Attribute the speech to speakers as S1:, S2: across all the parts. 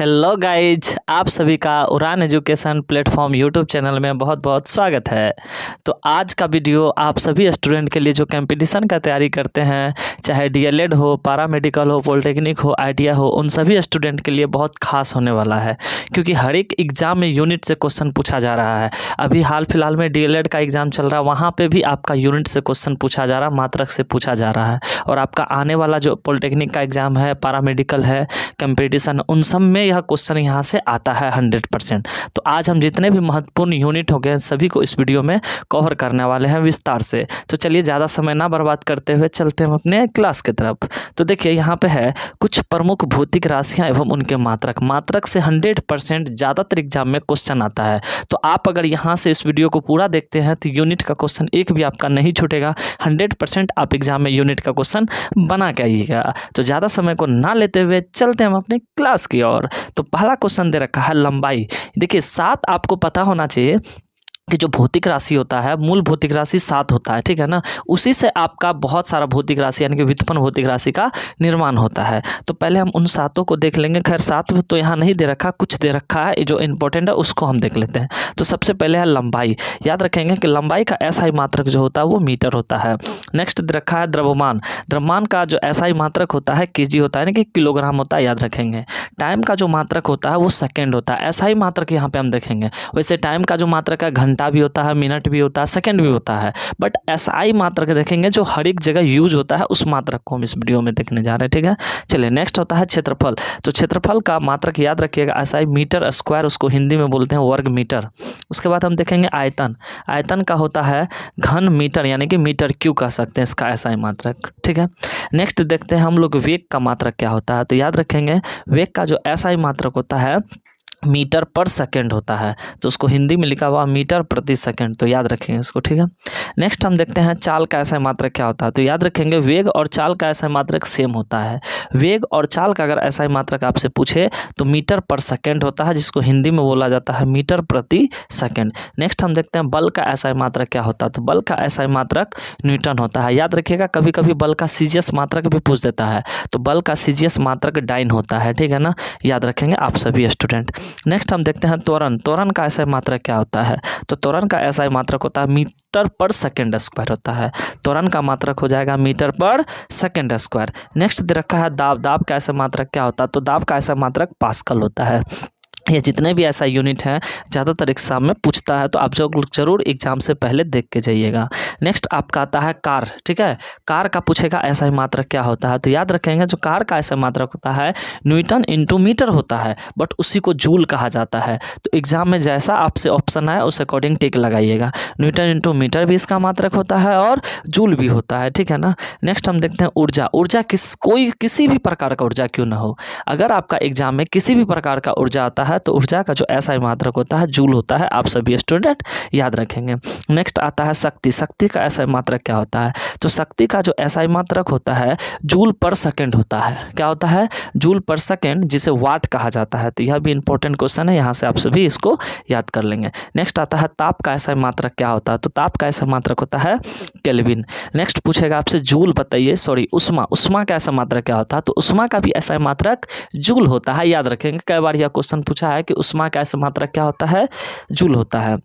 S1: Hello guys, आप सभी का उड़ान एजुकेशन प्लेटफॉर्म यूट्यूब चैनल में बहुत बहुत स्वागत है। तो आज का वीडियो आप सभी स्टूडेंट के लिए जो कंपटीशन का तैयारी करते हैं, चाहे डीएलएड हो, पैरामेडिकल हो, पॉलिटेक्निक हो, आईटीआई हो, उन सभी स्टूडेंट के लिए बहुत खास होने वाला है, क्योंकि हर एक एग्ज़ाम में यूनिट से क्वेश्चन पूछा जा रहा है। अभी हाल फिलहाल में डीएलएड का एग्ज़ाम चल रहा है, वहाँ पर भी आपका यूनिट से क्वेश्चन पूछा जा रहा है, मात्रक से पूछा जा रहा है। और आपका आने वाला जो पॉलिटेक्निक का एग्ज़ाम है, पैरामेडिकल है, कंपटीशन, उन सब में यह क्वेश्चन यहाँ से आता है 100%। तो आज हम जितने भी महत्वपूर्ण यूनिट हो गए सभी को इस वीडियो में कवर करने वाले हैं विस्तार से। तो चलिए ज़्यादा समय ना बर्बाद करते हुए चलते हैं अपने क्लास की तरफ। तो देखिए यहाँ पे है कुछ प्रमुख भौतिक राशियाँ एवं उनके मात्रक से 100% ज़्यादातर एग्जाम में क्वेश्चन आता है। तो आप अगर यहाँ से इस वीडियो को पूरा देखते हैं तो यूनिट का क्वेश्चन एक भी आपका नहीं छूटेगा। 100% आप एग्जाम में यूनिट का क्वेश्चन बना के आइएगा। तो ज़्यादा समय को ना लेते हुए चलते हैं हम अपने क्लास की ओर। तो पहला क्वेश्चन दे रखा है लंबाई। देखिए 7 आपको पता होना चाहिए कि जो भौतिक राशि होता है, मूल भौतिक राशि 7 होता है, ठीक है ना। उसी से आपका बहुत सारा भौतिक राशि यानी कि व्युत्पन्न भौतिक राशि का निर्माण होता है। तो पहले हम उन 7 को देख लेंगे। खैर 7 तो यहाँ नहीं दे रखा, कुछ दे रखा है, जो इंपॉर्टेंट है उसको हम देख लेते हैं। तो सबसे पहले है लंबाई। याद रखेंगे कि लंबाई का एसआई मात्रक जो होता है वो मीटर होता है। नेक्स्ट दे रखा है द्रव्यमान। द्रव्यमान का जो एसआई मात्रक होता है केजी होता है, यानी कि किलोग्राम होता है, याद रखेंगे। टाइम का जो मात्रक होता है वो सेकेंड होता है। एसआई मात्रक यहाँ पे हम देखेंगे। वैसे टाइम का जो मात्रक है घंटा भी होता है, मिनट भी होता है, सेकंड भी होता है, बट एसआई मात्रक देखेंगे जो हर एक जगह यूज होता है, उस मात्रक को हम इस वीडियो में देखने जा रहे हैं, ठीक है। चलिए नेक्स्ट होता है क्षेत्रफल। तो क्षेत्रफल का मात्रक याद रखिएगा एसआई मीटर स्क्वायर, उसको हिंदी में बोलते हैं वर्ग मीटर। उसके बाद हम देखेंगे आयतन। आयतन का होता है घन मीटर, यानी कि मीटर क्यू कह सकते हैं इसका एसआई मात्रक, ठीक है। नेक्स्ट देखते हैं हम लोग वेग का मात्रक क्या होता है। तो याद रखेंगे वेग का जो एसआई मात्रक होता है मीटर पर सेकंड होता है। तो उसको हिंदी में लिखा हुआ मीटर प्रति सेकंड, तो याद रखेंगे इसको, ठीक है। नेक्स्ट हम देखते हैं चाल का एसआई मात्रक क्या होता है। तो याद रखेंगे वेग और चाल का एसआई मात्रक सेम होता है। वेग और चाल का अगर एसआई मात्रक आपसे पूछे तो मीटर पर सेकंड होता है, जिसको हिंदी में बोला जाता है मीटर प्रति सेकंड। नेक्स्ट हम देखते हैं बल का एसआई मात्रक क्या होता है। तो बल का एसआई मात्रक न्यूटन होता है। याद रखिएगा कभी कभी बल का सीजीएस मात्रक भी पूछ देता है, तो बल का सीजीएस मात्रक डाइन होता है, ठीक है ना। याद रखेंगे आप सभी स्टूडेंट। नेक्स्ट हम देखते हैं त्वरण। त्वरण का एसआई मात्रक क्या होता है। तो त्वरण का एसआई मात्रक होता है मीटर पर सेकंड स्क्वायर होता है। त्वरण का मात्रक हो जाएगा मीटर पर सेकंड स्क्वायर। नेक्स्ट दे रखा है दाब। दाब का एसआई मात्रक क्या होता है। तो दाब का एसआई मात्रक पास्कल होता है। ये जितने भी ऐसा यूनिट हैं ज़्यादातर एग्जाम में पूछता है, तो आप जो जरूर एग्जाम से पहले देख के जाइएगा। नेक्स्ट आपका आता है कार, ठीक है। कार का पूछेगा एसआई मात्रक क्या होता है। तो याद रखेंगे जो कार का एसआई मात्रक होता है न्यूटन इंटू मीटर होता है, बट उसी को जूल कहा जाता है। तो एग्जाम में जैसा आपसे ऑप्शन आए उस अकॉर्डिंग टिक लगाइएगा। न्यूटन इंटू मीटर भी इसका मात्रक होता है और जूल भी होता है, ठीक है ना। नेक्स्ट हम देखते हैं ऊर्जा। ऊर्जा किसी भी प्रकार का ऊर्जा क्यों ना हो, अगर आपका एग्जाम में किसी भी प्रकार का ऊर्जा आता है तो ऊर्जा का जो एसआई मात्रक होता है जूल होता है। आप सभी स्टूडेंट याद रखेंगे। नेक्स्ट आता है शक्ति। शक्ति का एसआई मात्रक क्या होता है। तो शक्ति का जो एसआई मात्रक होता है जूल पर सेकंड होता है। क्या होता है, जूल पर सेकंड, जिसे वाट कहा जाता है। तो यह भी इंपॉर्टेंट क्वेश्चन है, यहाँ से आप सभी इसको याद कर लेंगे। नेक्स्ट आता है ताप का एसआई मात्रक क्या होता है। तो ताप का एसआई मात्रक होता है केल्विन। नेक्स्ट पूछेगा आपसे जूल बताइए, सॉरी उष्मा। उष्मा का एसआई मात्रक क्या होता है। तो उष्मा का भी एसआई मात्रक जूल होता है। याद रखेंगे कई बार यह क्वेश्चन पूछा है कि उष्मा का एसआई मात्रक क्या होता है, जूल होता है।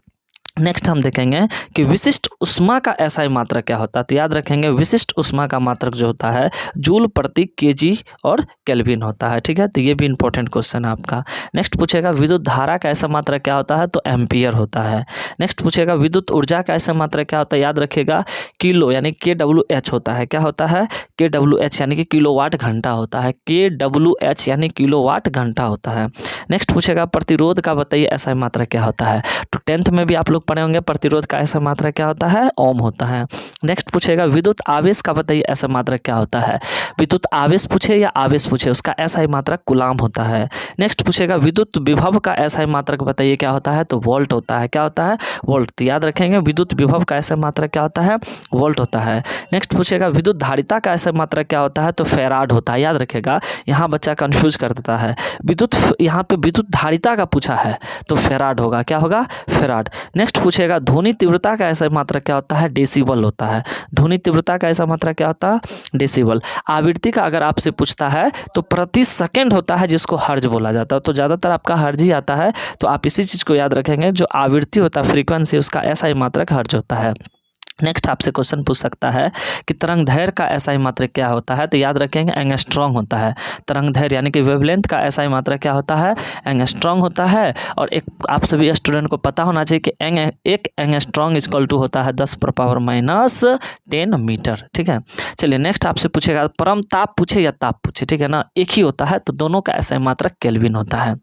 S1: नेक्स्ट हम देखेंगे कि विशिष्ट उष्मा का एसआई मात्रक क्या होता है। तो याद रखेंगे विशिष्ट उष्मा का मात्रक जो होता है जूल प्रति केजी और केल्विन होता है, ठीक है। तो ये भी इंपॉर्टेंट क्वेश्चन है आपका। नेक्स्ट पूछेगा विद्युत धारा का एसआई मात्रक क्या होता है। तो एम्पियर होता है। नेक्स्ट पूछेगा विद्युत ऊर्जा का एसआई मात्रक क्या होता है। याद रखिएगा किलो यानी KWH होता है। क्या होता है, KWH यानी कि किलोवाट घंटा होता है। KWH यानी किलोवाट घंटा होता है। नेक्स्ट पूछेगा प्रतिरोध का बताइए एसआई मात्रक क्या होता है। तो 10th में भी आप लोग पढ़े होंगे प्रतिरोध का एसआई मात्रक क्या होता है, ओम होता है। नेक्स्ट पूछेगा विद्युत आवेश का बताइए एसआई मात्रक क्या होता है। विद्युत आवेश पूछे या आवेश पूछे उसका एसआई मात्रक कूलाम होता है। नेक्स्ट पूछेगा विद्युत विभव का एसआई मात्रक बताइए क्या होता है। तो वोल्ट होता है। क्या होता है, वोल्ट। तो याद रखेंगे विद्युत विभव का एसआई मात्रक क्या होता है, वोल्ट होता है। नेक्स्ट पूछेगा विद्युत धारिता का एसआई मात्रक क्या होता है। तो फैराड होता है। याद रखेगा यहाँ बच्चा कंफ्यूज कर देता है, यहाँ पे विद्युत धारिता का पूछा है तो फैराड होगा। क्या होगा, फैराड। नेक्स्ट पूछेगा ध्वनि तीव्रता का ऐसा मात्रा क्या होता है, डेसिबल होता है। ध्वनि तीव्रता का ऐसा मात्रा क्या होता है, डेसिबल। आवृत्ति का अगर आपसे पूछता है तो प्रति सेकंड होता है, जिसको हर्ज बोला चला जाता है। तो ज़्यादातर आपका हर्ज ही आता है, तो आप इसी चीज़ को याद रखेंगे, जो आवृत्ति होता है, फ्रीक्वेंसी, उसका SI मात्रक हर्ज होता है। नेक्स्ट आपसे क्वेश्चन पूछ सकता है कि तरंग दैर्घ्य का SI मात्रक क्या होता है, तो याद रखेंगे एंगस्ट्रॉम होता है। तरंग दैर्घ्य यानी कि वेवलेंथ का SI मात्रक क्या होता है, एंगस्ट्रॉम होता है। और एक आप सभी स्टूडेंट को पता होना चाहिए कि एक एंगस्ट्रॉम इक्वल टू होता है 10⁻⁻10 मीटर, ठीक है। चलिए नेक्स्ट आपसे पूछेगा परम ताप पूछे या ताप पूछे, ठीक है ना, एक ही होता है, तो दोनों का SI मात्रक केल्विन होता है।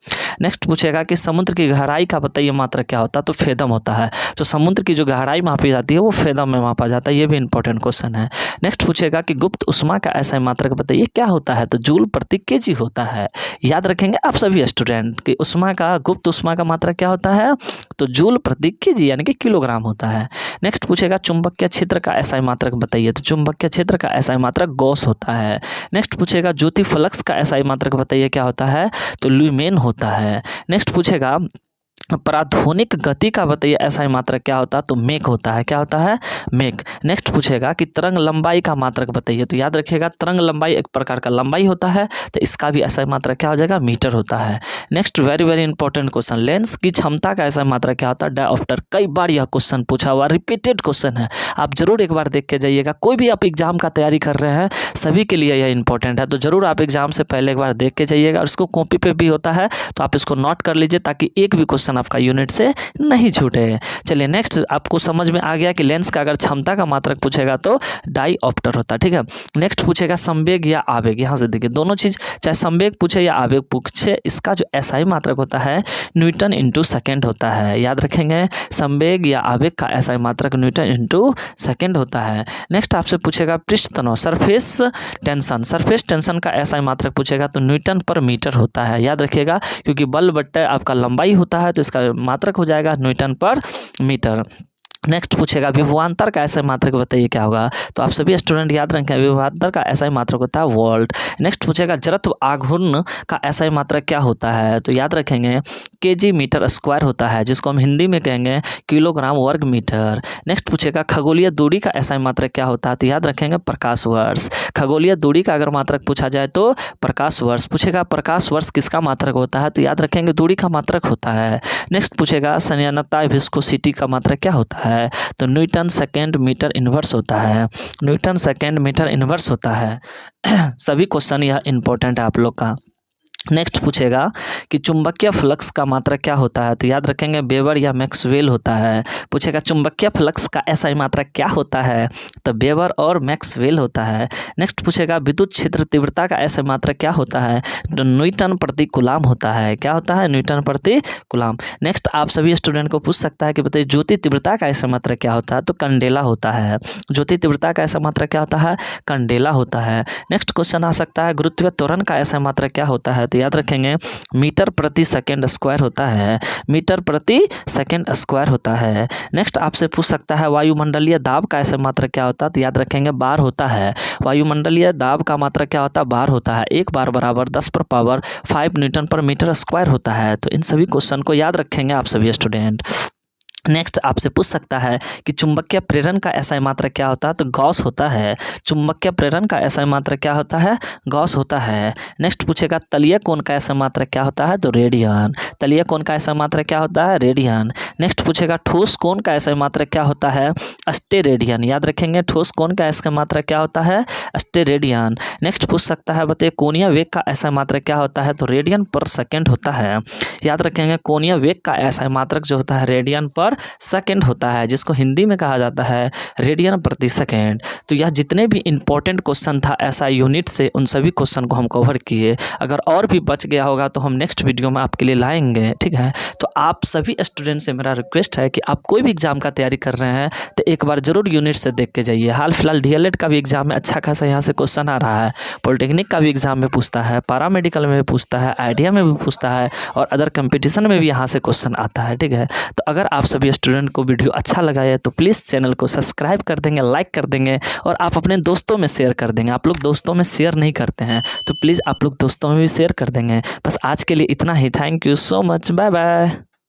S1: नेक्स्ट पूछेगा कि समुद्र की गहराई का बताइए मात्रक क्या होता है, तो फेदम होता है। तो समुद्र की जो गहराई मापी जाती है वो फेदम में मापा जाता है, ये भी इंपॉर्टेंट क्वेश्चन है। नेक्स्ट पूछेगा कि गुप्त उष्मा का SI मात्रक बताइए क्या होता है, तो जूल प्रति केजी होता है। याद रखेंगे आप सभी स्टूडेंट कि उष्मा का, गुप्त उष्मा का मात्रक क्या होता है, तो जूल प्रति केजी यानी कि किलोग्राम होता है। नेक्स्ट पूछेगा चुंबकीय क्षेत्र का SI मात्रक बताइए, तो चुंबकीय क्षेत्र का SI मात्रक गॉस होता है। नेक्स्ट पूछेगा ज्योति फ्लक्स का SI मात्रक बताइए क्या होता है, तो ल्यूमेन होता है। नेक्स्ट पूछेगा पराध्वनिक गति का बताइए SI मात्रक क्या होता है, तो मेक होता है। क्या होता है, मेक। नेक्स्ट पूछेगा कि तरंग लंबाई का मात्रक बताइए, तो याद रखिएगा तरंग लंबाई एक प्रकार का लंबाई होता है, तो इसका भी SI मात्रक क्या हो जाएगा, मीटर होता है। Next very very important question, lens की क्षमता का SI मात्रक क्या होता है, डायोप्टर। कई बार यह क्वेश्चन पूछा हुआ, रिपीटेड क्वेश्चन है, आप जरूर एक बार देख के जाइएगा। कोई भी आप एग्जाम का तैयारी कर रहे हैं, सभी के लिए यह इंपॉर्टेंट है, तो जरूर आप एग्जाम से पहले एक बार देख के जाइएगा। और इसको कॉपी पे भी होता है, तो आप इसको नोट कर लीजिए ताकि एक भी क्वेश्चन आपका यूनिट से नहीं छूटे। चलिए नेक्स्ट आपको समझ में आ गया कि लेंस का अगर क्षमता का मात्रक पूछेगा तो डाईऑप्टर होता है, ठीक है। नेक्स्ट पूछेगा संवेग या आवेग, यहाँ से देखिए दोनों चीज, चाहे संवेग पूछे या आवेग पूछे, इसका जो SI मात्रक होता है न्यूटन इंटू सेकेंड होता है। याद रखेंगे संवेग या आवेग का SI मात्रक न्यूटन इंटू सेकेंड होता है। नेक्स्ट आपसे पूछेगा पृष्ठ तनाव, सरफेस टेंशन, सरफेस टेंशन का SI मात्रक पूछेगा तो न्यूटन पर मीटर होता है। याद रखिएगा क्योंकि बल बट्टे आपका लंबाई होता है, तो इसका मात्रक हो जाएगा न्यूटन पर मीटर। नेक्स्ट पूछेगा विभवांतर का SI मात्रक बताइए क्या होगा, तो आप सभी स्टूडेंट याद रखें विभवांतर का SI मात्रक होता है वोल्ट। नेक्स्ट पूछेगा जड़त्व आघूर्ण का SI मात्रक क्या होता है, तो याद रखेंगे केजी मीटर स्क्वायर होता है, जिसको हम हिंदी में कहेंगे किलोग्राम वर्ग मीटर। नेक्स्ट पूछेगा खगोलीय दूरी का SI मात्रक क्या होता है, तो याद रखेंगे प्रकाश वर्ष। खगोलीय दूरी का अगर मात्रक पूछा जाए तो प्रकाश वर्ष। पूछेगा प्रकाश वर्ष किसका मात्रक होता है, तो याद रखेंगे दूरी का मात्रक होता है। नेक्स्ट पूछेगा संयनता विस्कोसिटी का मात्रक क्या होता है, तो न्यूटन सेकेंड मीटर इनवर्स होता है। न्यूटन सेकेंड मीटर इनवर्स होता है। सभी क्वेश्चन यह इंपॉर्टेंट है आप लोग का। नेक्स्ट पूछेगा कि चुंबकीय फ्लक्स का मात्रक क्या होता है, तो याद रखेंगे वेबर या मैक्सवेल होता है। पूछेगा चुंबकीय फ्लक्स का SI मात्रक क्या होता है, तो वेबर और मैक्सवेल होता है। नेक्स्ट पूछेगा विद्युत क्षेत्र तीव्रता का SI मात्रक क्या होता है, तो न्यूटन प्रति कूलाम होता है। क्या होता है, न्यूटन प्रति कूलाम। नेक्स्ट आप सभी स्टूडेंट को पूछ सकता है कि बताइए ज्योति तीव्रता का SI मात्रक क्या होता है, तो कंडेला होता है। ज्योति तीव्रता का SI मात्रक क्या होता है, कंडेला होता है। नेक्स्ट क्वेश्चन आ सकता है गुरुत्वीय त्वरण का SI मात्रक क्या होता है, तो याद रखेंगे मीटर प्रति सेकंड स्क्वायर होता है। मीटर प्रति सेकंड स्क्वायर होता है। नेक्स्ट आपसे पूछ सकता है वायुमंडलीय दाब का SI मात्रक क्या होता है, तो याद रखेंगे बार होता है। वायुमंडलीय दाब का मात्रक क्या होता है, बार होता है। एक बार बराबर 10⁻5 न्यूटन पर मीटर स्क्वायर होता है। तो इन सभी क्वेश्चन को याद रखेंगे आप सभी स्टूडेंट। नेक्स्ट आपसे पूछ सकता है कि चुंबकीय प्रेरण का SI मात्रक क्या होता है, तो गॉस होता है। चुंबकीय प्रेरण का SI मात्रक क्या होता है, गॉस होता है। नेक्स्ट पूछेगा तलीय कोण का SI मात्रक क्या होता है, तो रेडियन। तलीय कोण का SI मात्रक क्या होता है, रेडियन। नेक्स्ट पूछेगा ठोस कोण का SI मात्रक क्या होता है, अस्टेरेडियन। याद रखेंगे ठोस कोण का SI मात्रक क्या होता है, अस्टेरेडियन। नेक्स्ट पूछ सकता है बताइए कोणीय वेग का SI मात्रक क्या होता है, तो रेडियन पर सेकेंड होता है। याद रखेंगे कोणीय वेग का SI मात्रक जो होता है रेडियन पर सेकंड होता है, जिसको हिंदी में कहा जाता है रेडियन प्रति सेकंड। तो यह जितने भी इंपॉर्टेंट क्वेश्चन था SI यूनिट से, उन सभी क्वेश्चन को हम कवर किए। अगर और भी बच गया होगा तो हम नेक्स्ट वीडियो में आपके लिए लाएंगे, ठीक है। तो आप सभी स्टूडेंट से मेरा रिक्वेस्ट है कि आप कोई भी एग्जाम का तैयारी कर रहे हैं तो एक बार जरूर यूनिट से देख के जाइए। हाल फिलहाल DLED का भी एग्जाम में अच्छा खासा यहाँ से क्वेश्चन आ रहा है, पॉलिटेक्निक का भी एग्जाम में पूछता है, पैरामेडिकल में भी पूछता है, आइडिया में भी पूछता है, और अदर कंपटीशन में भी यहाँ से क्वेश्चन आता है, ठीक है। तो अगर आप सभी स्टूडेंट को वीडियो अच्छा लगा है तो प्लीज़ चैनल को सब्सक्राइब कर देंगे, लाइक कर देंगे, और आप अपने दोस्तों में शेयर कर देंगे। आप लोग दोस्तों में शेयर नहीं करते हैं, तो प्लीज़ आप लोग दोस्तों में भी शेयर कर देंगे। बस आज के लिए इतना ही। Thank you so much, bye bye.